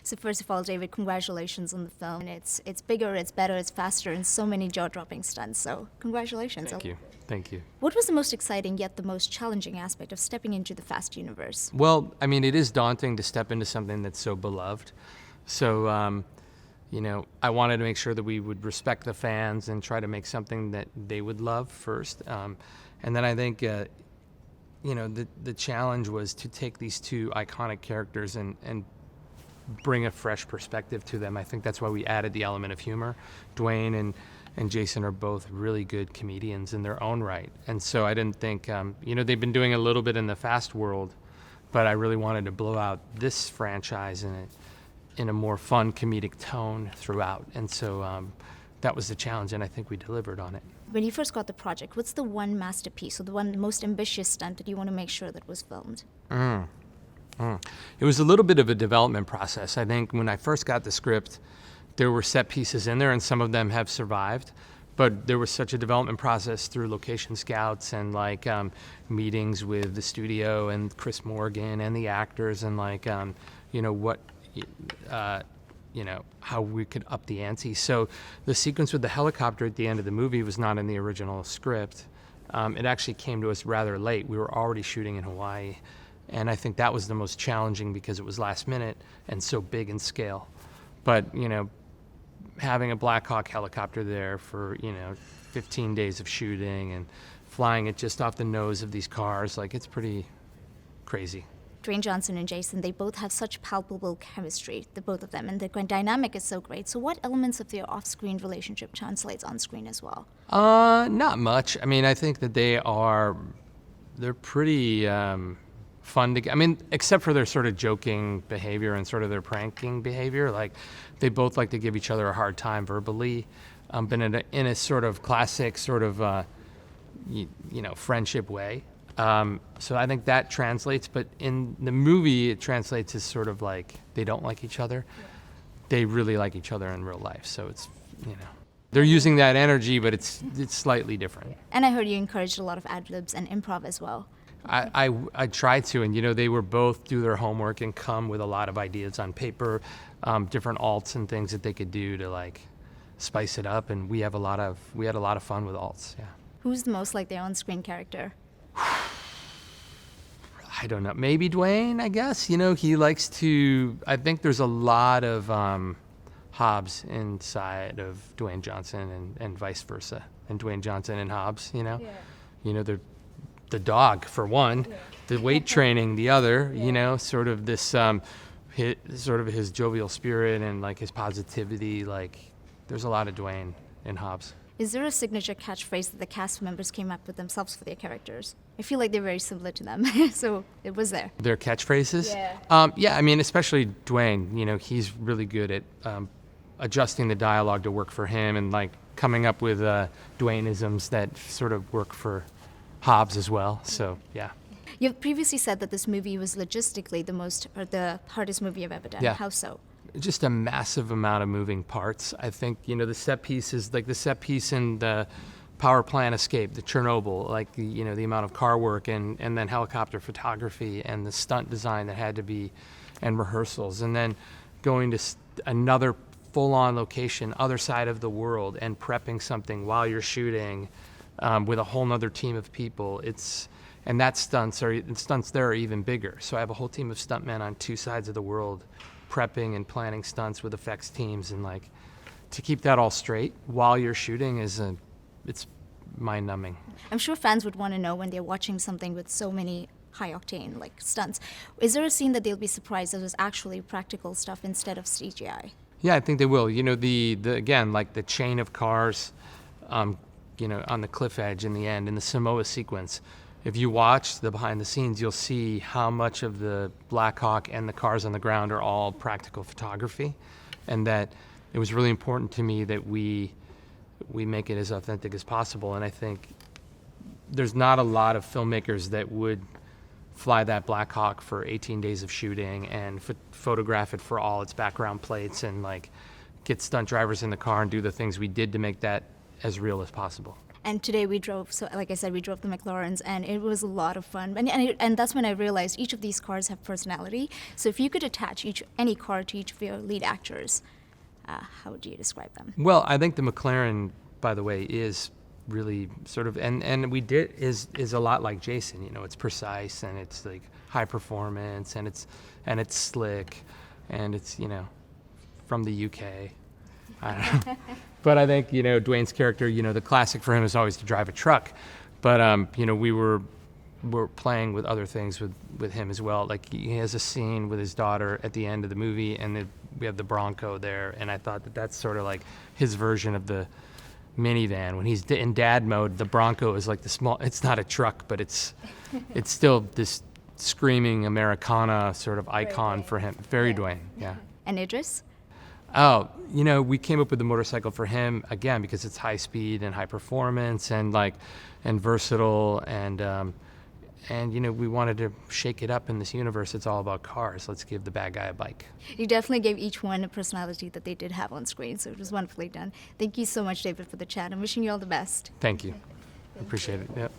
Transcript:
So first of all, David, congratulations on the film. And it's bigger, it's better, it's faster, and so many jaw-dropping stunts. So congratulations. Thank you. Thank you. What was the most exciting yet the most challenging aspect of stepping into the Fast universe? Well, I mean, it is daunting to step into something that's so beloved. So, I wanted to make sure that we would respect the fans and try to make something that they would love first. And then I think, the challenge was to take these two iconic characters and bring a fresh perspective to them. I think that's why we added the element of humor. Dwayne and Jason are both really good comedians in their own right. And so I didn't think, they've been doing a little bit in the Fast world, but I really wanted to blow out this franchise in a more fun comedic tone throughout. And so that was the challenge, and I think we delivered on it. When you first got the project, what's the one masterpiece or the one most ambitious stunt that you want to make sure that was filmed? It was a little bit of a development process. I think when I first got the script, there were set pieces in there, and some of them have survived. But there was such a development process through location scouts and meetings with the studio and Chris Morgan and the actors and how we could up the ante. So the sequence with the helicopter at the end of the movie was not in the original script. It actually came to us rather late. We were already shooting in Hawaii. And I think that was the most challenging because it was last minute and so big in scale. But, having a Black Hawk helicopter there for, 15 days of shooting and flying it just off the nose of these cars, it's pretty crazy. Dwayne Johnson and Jason, they both have such palpable chemistry, the both of them, and the dynamic is so great. So what elements of their off-screen relationship translates on screen as well? Not much. I mean, I think that they're pretty fun to, except for their sort of joking behavior and sort of their pranking behavior. They both like to give each other a hard time verbally, but in a sort of classic sort of, friendship way. So I think that translates, but in the movie it translates as sort of they don't like each other. Yeah. They really like each other in real life, so it's, they're using that energy, but it's slightly different. And I heard you encouraged a lot of ad-libs and improv as well. I tried to, and they were both do their homework and come with a lot of ideas on paper, different alts and things that they could do to spice it up, and we had a lot of fun with alts. Yeah. Who's the most like their on-screen character? I don't know. Maybe Dwayne, I guess. He likes to. I think there's a lot of Hobbs inside of Dwayne Johnson and vice versa, and Dwayne Johnson and Hobbs. Yeah. They're the dog for one, yeah. The weight training the other. Yeah. Sort of this his jovial spirit and his positivity. There's a lot of Dwayne and Hobbs. Is there a signature catchphrase that the cast members came up with themselves for their characters? I feel like they're very similar to them, so it was there. Their catchphrases? Yeah. Especially Dwayne. He's really good at adjusting the dialogue to work for him and coming up with Dwayne-isms that sort of work for Hobbs as well. So yeah. You've previously said that this movie was logistically the hardest movie you've ever done. Yeah. How so? Just a massive amount of moving parts. I think, the set pieces, the set piece in the power plant escape, the Chernobyl, the amount of car work and then helicopter photography and the stunt design that had to be, and rehearsals. And then going to another full-on location, other side of the world, and prepping something while you're shooting with a whole nother team of people. And stunts there are even bigger. So I have a whole team of stuntmen on two sides of the world prepping and planning stunts with effects teams, and to keep that all straight while you're shooting it's mind-numbing. I'm sure fans would want to know when they're watching something with so many high-octane stunts. Is there a scene that they'll be surprised that was actually practical stuff instead of CGI? Yeah, I think they will. The chain of cars, on the cliff edge in the end, in the Samoa sequence. If you watch the behind the scenes, you'll see how much of the Black Hawk and the cars on the ground are all practical photography, and that it was really important to me that we make it as authentic as possible. And I think there's not a lot of filmmakers that would fly that Black Hawk for 18 days of shooting and photograph it for all its background plates and get stunt drivers in the car and do the things we did to make that as real as possible. And today we drove, so like I said, we drove the McLarens, and it was a lot of fun. And that's when I realized each of these cars have personality. So if you could attach any car to each of your lead actors, how would you describe them? Well, I think the McLaren, by the way, is really sort of, and we did, is a lot like Jason. You know, it's precise, and it's like high performance, and it's slick, and it's, you know, from the UK. I don't know. But I think, you know, Dwayne's character, you know, the classic for him is always to drive a truck. But, you know, we're playing with other things with him as well. Like, he has a scene with his daughter at the end of the movie, and we have the Bronco there. And I thought that's sort of like his version of the minivan. When he's in dad mode, the Bronco is like it's not a truck, but it's still this screaming Americana sort of icon for him. Very Dwayne, yeah. And Idris? Oh, you know, we came up with the motorcycle for him again because it's high speed and high performance and versatile and you know, we wanted to shake it up in this universe. It's all about cars. Let's give the bad guy a bike. You definitely gave each one a personality that they did have on screen, so it was wonderfully done. Thank you so much, David, for the chat. I'm wishing you all the best. Thank you. Appreciate it. Yep.